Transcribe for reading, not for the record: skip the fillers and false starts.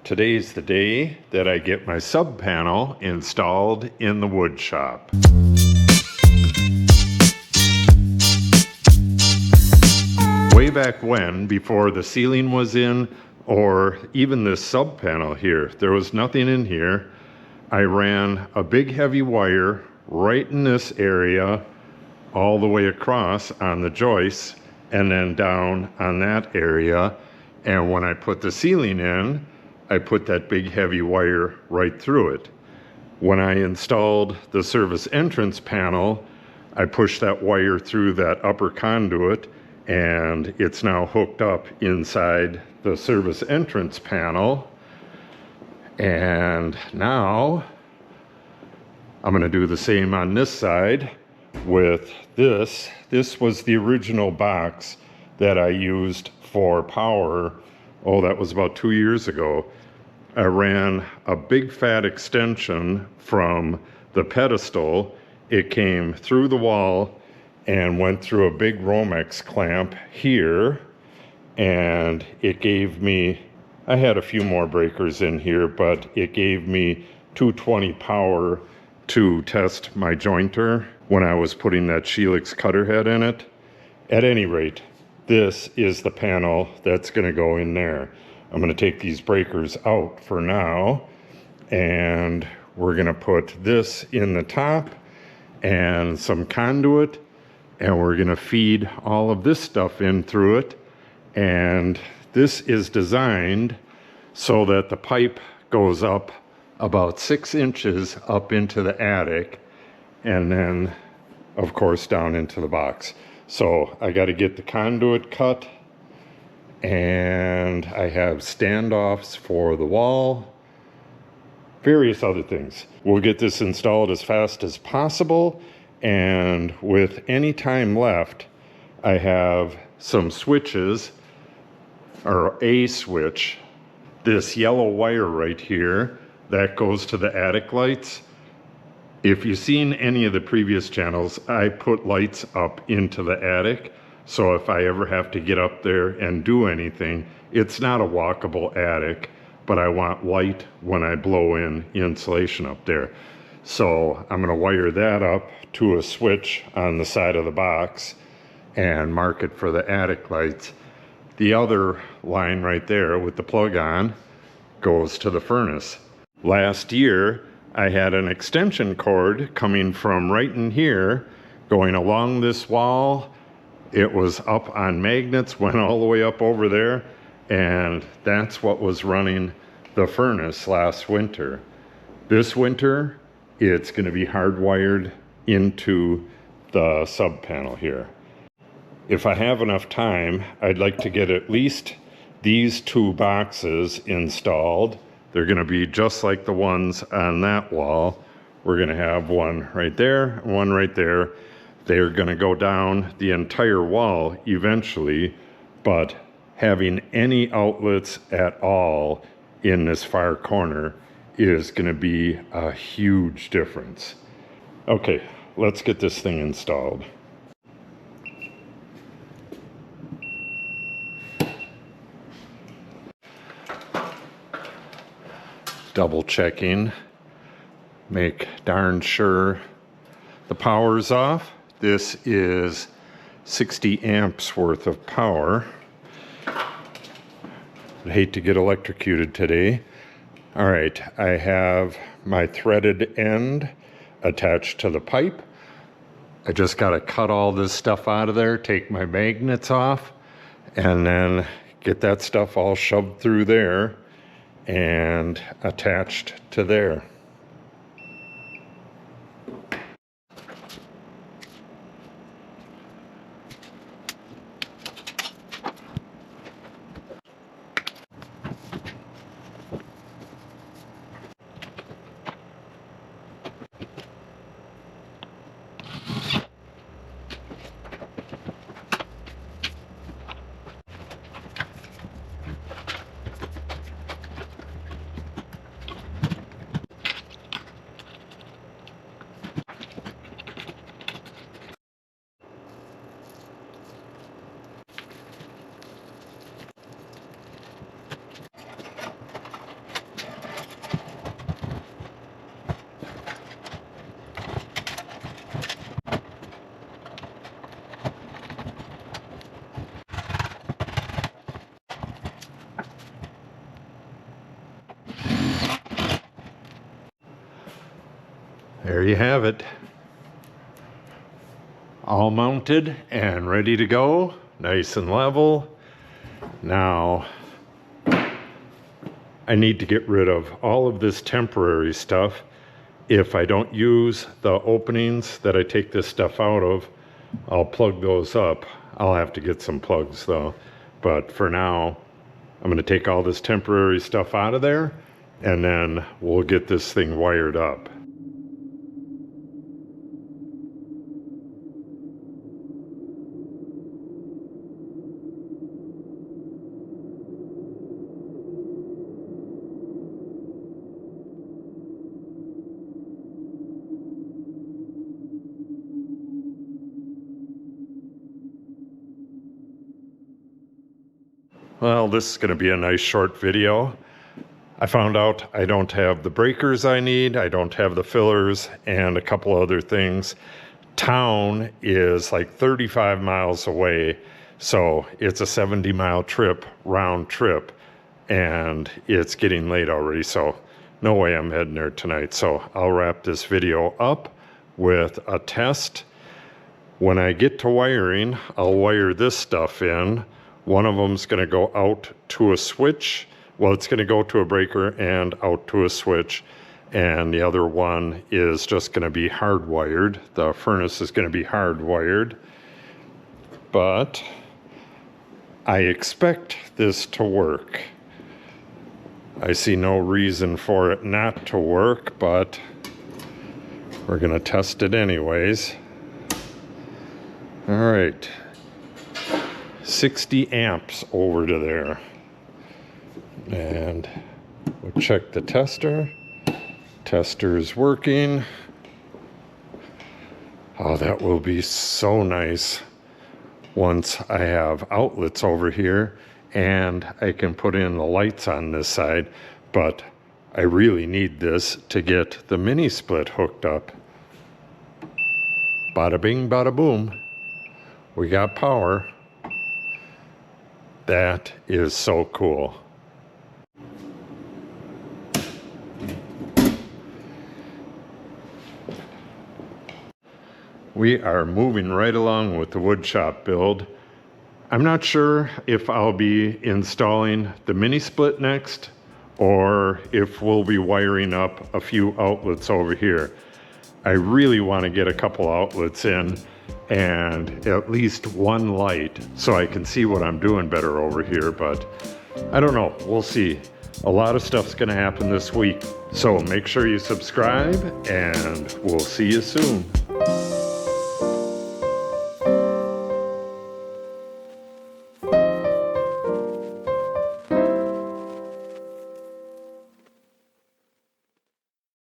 Today's the day that I get my sub panel installed in the wood shop. Way back when, before the ceiling was in, or even this sub panel here, there was nothing in here. I ran a big heavy wire right in this area, all the way across on the joists, and then down on that area. And when I put the ceiling in, I put that big heavy wire right through it. When I installed the service entrance panel, I pushed that wire through that upper conduit, and it's now hooked up inside the service entrance panel. And now I'm going to do the same on this side with this. This was the original box that I used for power. Oh, that was about 2 years ago. I ran a big fat extension from the pedestal. It came through the wall and went through a big Romex clamp here, and it gave me, I had a few more breakers in here, but it gave me 220 power to test my jointer when I was putting that Helix cutter head in it. At any rate, this is the panel that's going to go in there. I'm going to take these breakers out for now, and we're going to put this in the top and some conduit, and we're going to feed all of this stuff in through it. And this is designed so that the pipe goes up about 6 inches up into the attic, and then of course down into the box. So I got to get the conduit cut, and I have standoffs for the wall, various other things. We'll get this installed as fast as possible, and with any time left, I have some switches, or a switch, this yellow wire right here that goes to the attic lights. If you've seen any of the previous channels, I put lights up into the attic, so if I ever have to get up there and do anything, it's not a walkable attic, but I want light when I blow in insulation up there. So I'm going to wire that up to a switch on the side of the box and mark it for the attic lights. The other line right there with the plug on goes to the furnace. Last year, I had an extension cord coming from right in here, going along this wall. It was up on magnets, went all the way up over there, and that's what was running the furnace last winter. This winter, it's going to be hardwired into the sub panel here. If I have enough time, I'd like to get at least these 2 boxes installed. They're going to be just like the ones on that wall. We're going to have one right there, one right there. They're going to go down the entire wall eventually, but having any outlets at all in this far corner is going to be a huge difference. Okay, let's get this thing installed. Double checking, make darn sure the power's off. This is 60 amps worth of power. I'd hate to get electrocuted today. All right, I have my threaded end attached to the pipe. I just got to cut all this stuff out of there, take my magnets off, and then get that stuff all shoved through there and attached to there. There you have it. All mounted and ready to go. Nice and level. Now, I need to get rid of all of this temporary stuff. If I don't use the openings that I take this stuff out of, I'll plug those up. I'll have to get some plugs though. But for now, I'm gonna take all this temporary stuff out of there, and then we'll get this thing wired up. Well, this is going to be a nice short video. I found out I don't have the breakers I need, I don't have the fillers, and a couple other things. Town is like 35 miles away, so it's a 70-mile trip, round trip, and it's getting late already, so no way I'm heading there tonight. So I'll wrap this video up with a test. When I get to wiring, I'll wire this stuff in. One of them's going to go out to a switch. Well, it's going to go to a breaker and out to a switch. And the other one is just going to be hardwired. The furnace is going to be hardwired. But I expect this to work. I see no reason for it not to work, but we're going to test it anyways. All right. 60 amps over to there, and we'll check the tester. Tester is working. Oh, that will be so nice once I have outlets over here and I can put in the lights on this side, but I really need this to get the mini split hooked up. Bada bing, bada boom. We got power. That is so cool. We are moving right along with the woodshop build. I'm not sure if I'll be installing the mini split next, or if we'll be wiring up a few outlets over here. I really want to get a couple outlets in and at least one light so I can see what I'm doing better over here, but I don't know, we'll see. A lot of stuff's gonna happen this week, so make sure you subscribe and we'll see you soon.